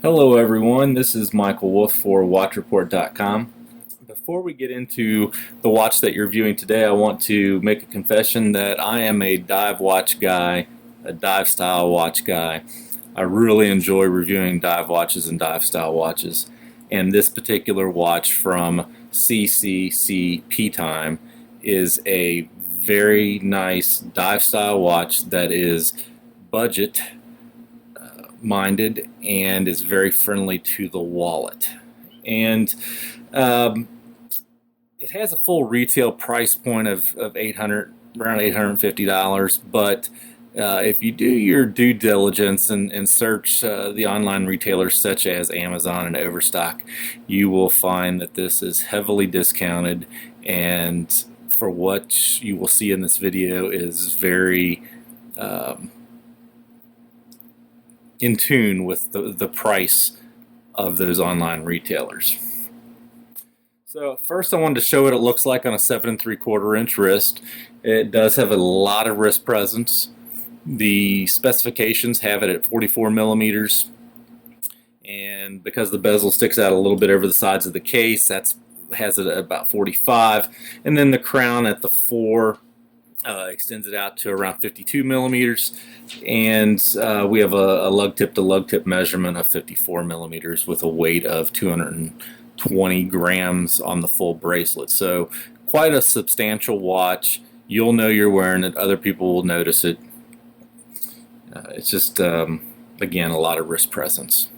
Hello everyone, this is Michael Wolfe for WatchReport.com. Before we get into the watch that you're viewing today, I want to make a confession that I am a dive watch guy, a dive style watch guy. I really enjoy reviewing dive watches and dive style watches. And this particular watch from CCCP Time is a very nice dive style watch that is budget minded and is very friendly to the wallet. And um, it has a full retail price point of 800, around $850. But if you do your due diligence and search the online retailers such as Amazon and Overstock, you will find that this is heavily discounted, and for what you will see in this video is very in tune with the price of those online retailers. So first I wanted to show what it looks like on a 7 3/4 inch wrist. It does have a lot of wrist presence. The specifications have it at 44 millimeters, and because the bezel sticks out a little bit over the sides of the case, that's has it at about 45, and then the crown at the 4 extends it out to around 52 millimeters, and we have a lug tip to lug tip measurement of 54 millimeters with a weight of 220 grams on the full bracelet. So quite a substantial watch. You'll know you're wearing it, other people will notice it. It's just again, a lot of wrist presence.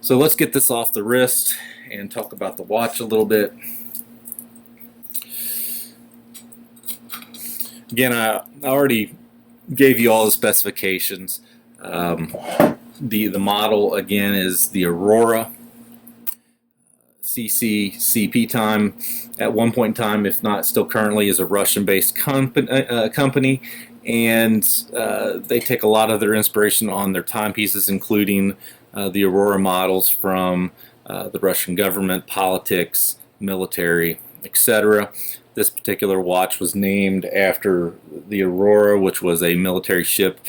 So let's get this off the wrist and talk about the watch a little bit. Again, I already gave you all the specifications. The model again is the Aurora. CCCP Time, at one point in time, if not still currently, is a Russian-based company, and they take a lot of their inspiration on their timepieces, including the Aurora models from the Russian government, politics, military, etc. This particular watch was named after the Aurora, which was a military ship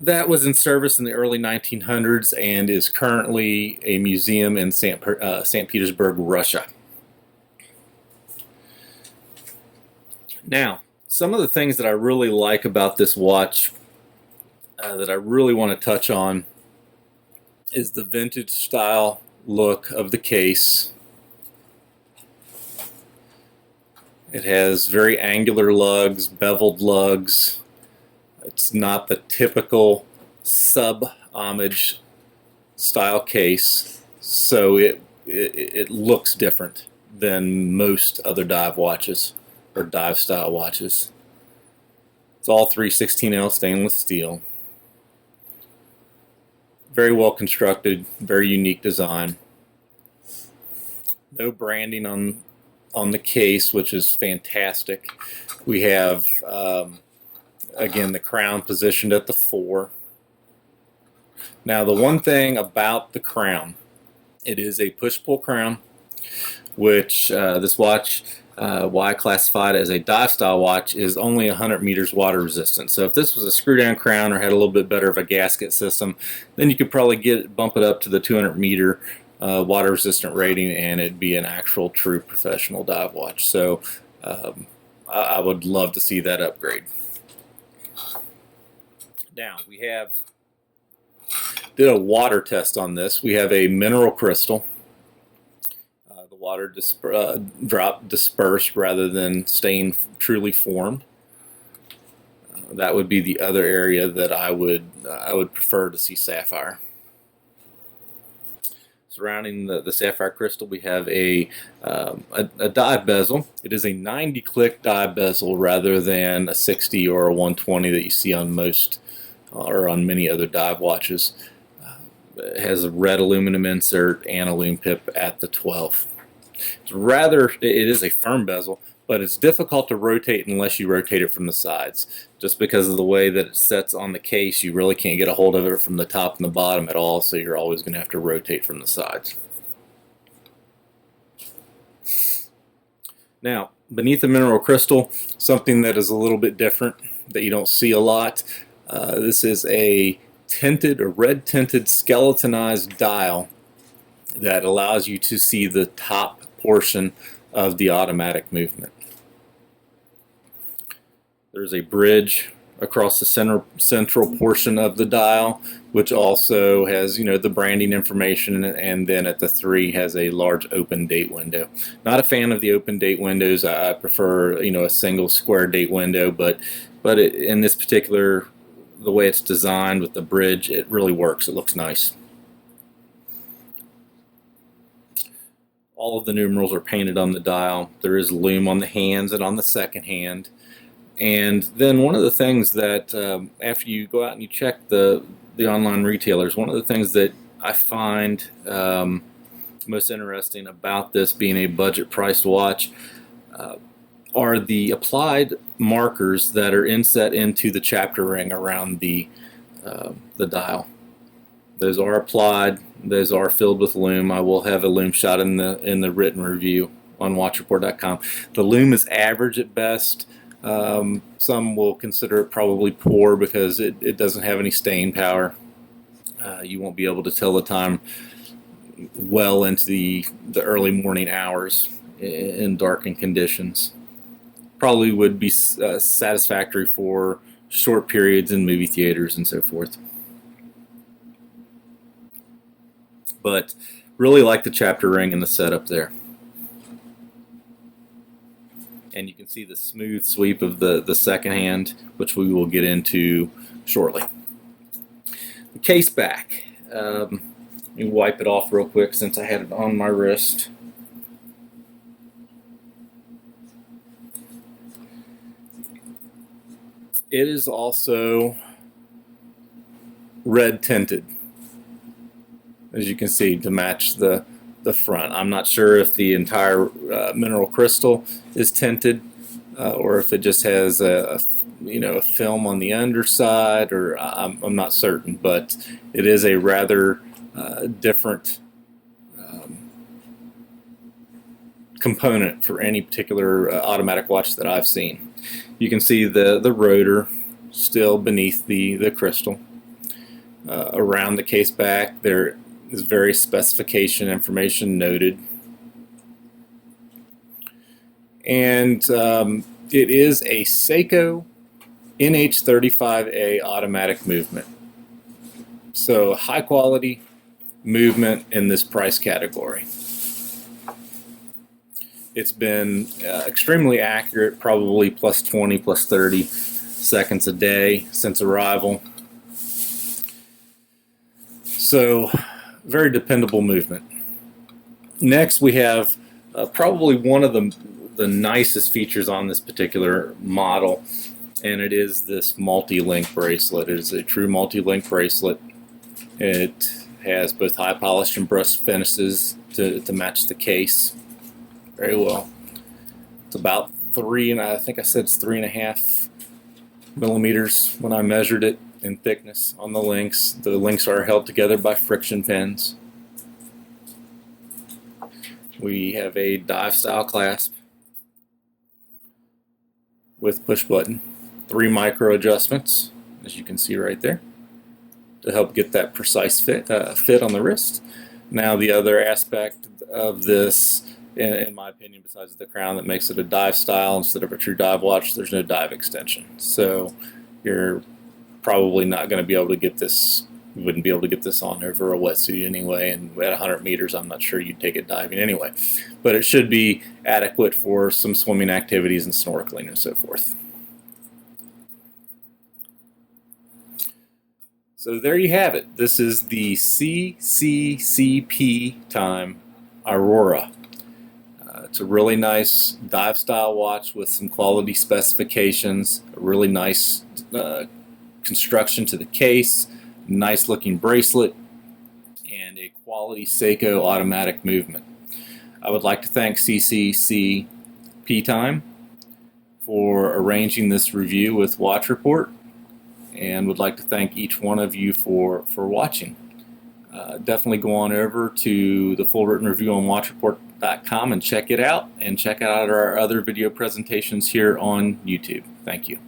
that was in service in the early 1900s and is currently a museum in St. Petersburg, Russia. Now, some of the things that I really like about this watch that I really want to touch on is the vintage style look of the case. It has very angular lugs, beveled lugs. It's not the typical sub-homage style case, so it looks different than most other dive watches or dive style watches. It's all 316L stainless steel. Very well constructed, very unique design. No branding on the case, which is fantastic. We have again the crown positioned at the 4. Now the one thing about the crown, it is a push-pull crown, which this watch, why I classified as a dive style watch, is only 100 meters water resistant. So if this was a screw down crown or had a little bit better of a gasket system, then you could probably bump it up to the 200 meter water resistant rating, and it'd be an actual true professional dive watch. So I would love to see that upgrade. Now we did a water test on this. We have a mineral crystal. The water drop dispersed rather than staying truly formed. That would be the other area that I would prefer to see sapphire. Surrounding the sapphire crystal, we have a dive bezel. It is a 90 click dive bezel rather than a 60 or a 120 that you see on most or on many other dive watches. It has a red aluminum insert and a lume pip at the 12. It is a firm bezel, but it's difficult to rotate unless you rotate it from the sides. Just because of the way that it sets on the case, you really can't get a hold of it from the top and the bottom at all, so you're always going to have to rotate from the sides. Now, beneath the mineral crystal, something that is a little bit different that you don't see a lot. This is a tinted or red tinted skeletonized dial that allows you to see the top portion of the automatic movement. There's a bridge across the central portion of the dial, which also has, the branding information, and then at the 3 has a large open date window. Not a fan of the open date windows. I prefer, a single square date window, but in this particular, the way it's designed with the bridge, it really works. It looks nice. All of the numerals are painted on the dial. There is Lume on the hands and on the second hand. And then one of the things that after you go out and you check the online retailers, one of the things that I find most interesting about this being a budget priced watch are the applied markers that are inset into the chapter ring around the dial. Those are applied. Those are filled with Lume. I will have a Lume shot in the written review on watchreport.com. The Lume is average at best. Some will consider it probably poor because it doesn't have any staying power. You won't be able to tell the time well into the early morning hours in darkened conditions. Probably would be satisfactory for short periods in movie theaters and so forth. But really like the chapter ring and the setup there. And you can see the smooth sweep of the second hand, which we will get into shortly. The Caseback. Let me wipe it off real quick since I had it on my wrist. It is also red tinted, as you can see, to match the front. I'm not sure if the entire mineral crystal is tinted or if it just has a film on the underside, or I'm not certain, but it is a rather different component for any particular automatic watch that I've seen. You can see the rotor still beneath the crystal. Around the case back there is various specification information noted, and it is a Seiko NH35A automatic movement. So high quality movement in this price category. It's been extremely accurate, probably plus 20, plus 30 seconds a day since arrival. So very dependable movement. Next we have probably one of the nicest features on this particular model, and it is this multi-link bracelet. It is a true multi-link bracelet. It has both high polished and brushed finishes to match the case very well. It's about I think I said it's 3.5 millimeters when I measured it in thickness on the links. The links are held together by friction pins. We have a dive style clasp with push button, 3 micro adjustments, as you can see right there, to help get that precise fit on the wrist. Now the other aspect of this, in my opinion, besides the crown that makes it a dive style instead of a true dive watch, there's no dive extension. So you're probably not going to be able to get this, you wouldn't be able to get this on over a wetsuit anyway, and at 100 meters I'm not sure you'd take it diving anyway. But it should be adequate for some swimming activities and snorkeling and so forth. So there you have it. This is the CCCP Time Aurora. It's a really nice dive style watch with some quality specifications, a really nice construction to the case, nice looking bracelet, and a quality Seiko automatic movement. I would like to thank CCCP Time for arranging this review with Watch Report, and would like to thank each one of you for watching. Definitely go on over to the full written review on watchreport.com and check it out, and check out our other video presentations here on YouTube. Thank you.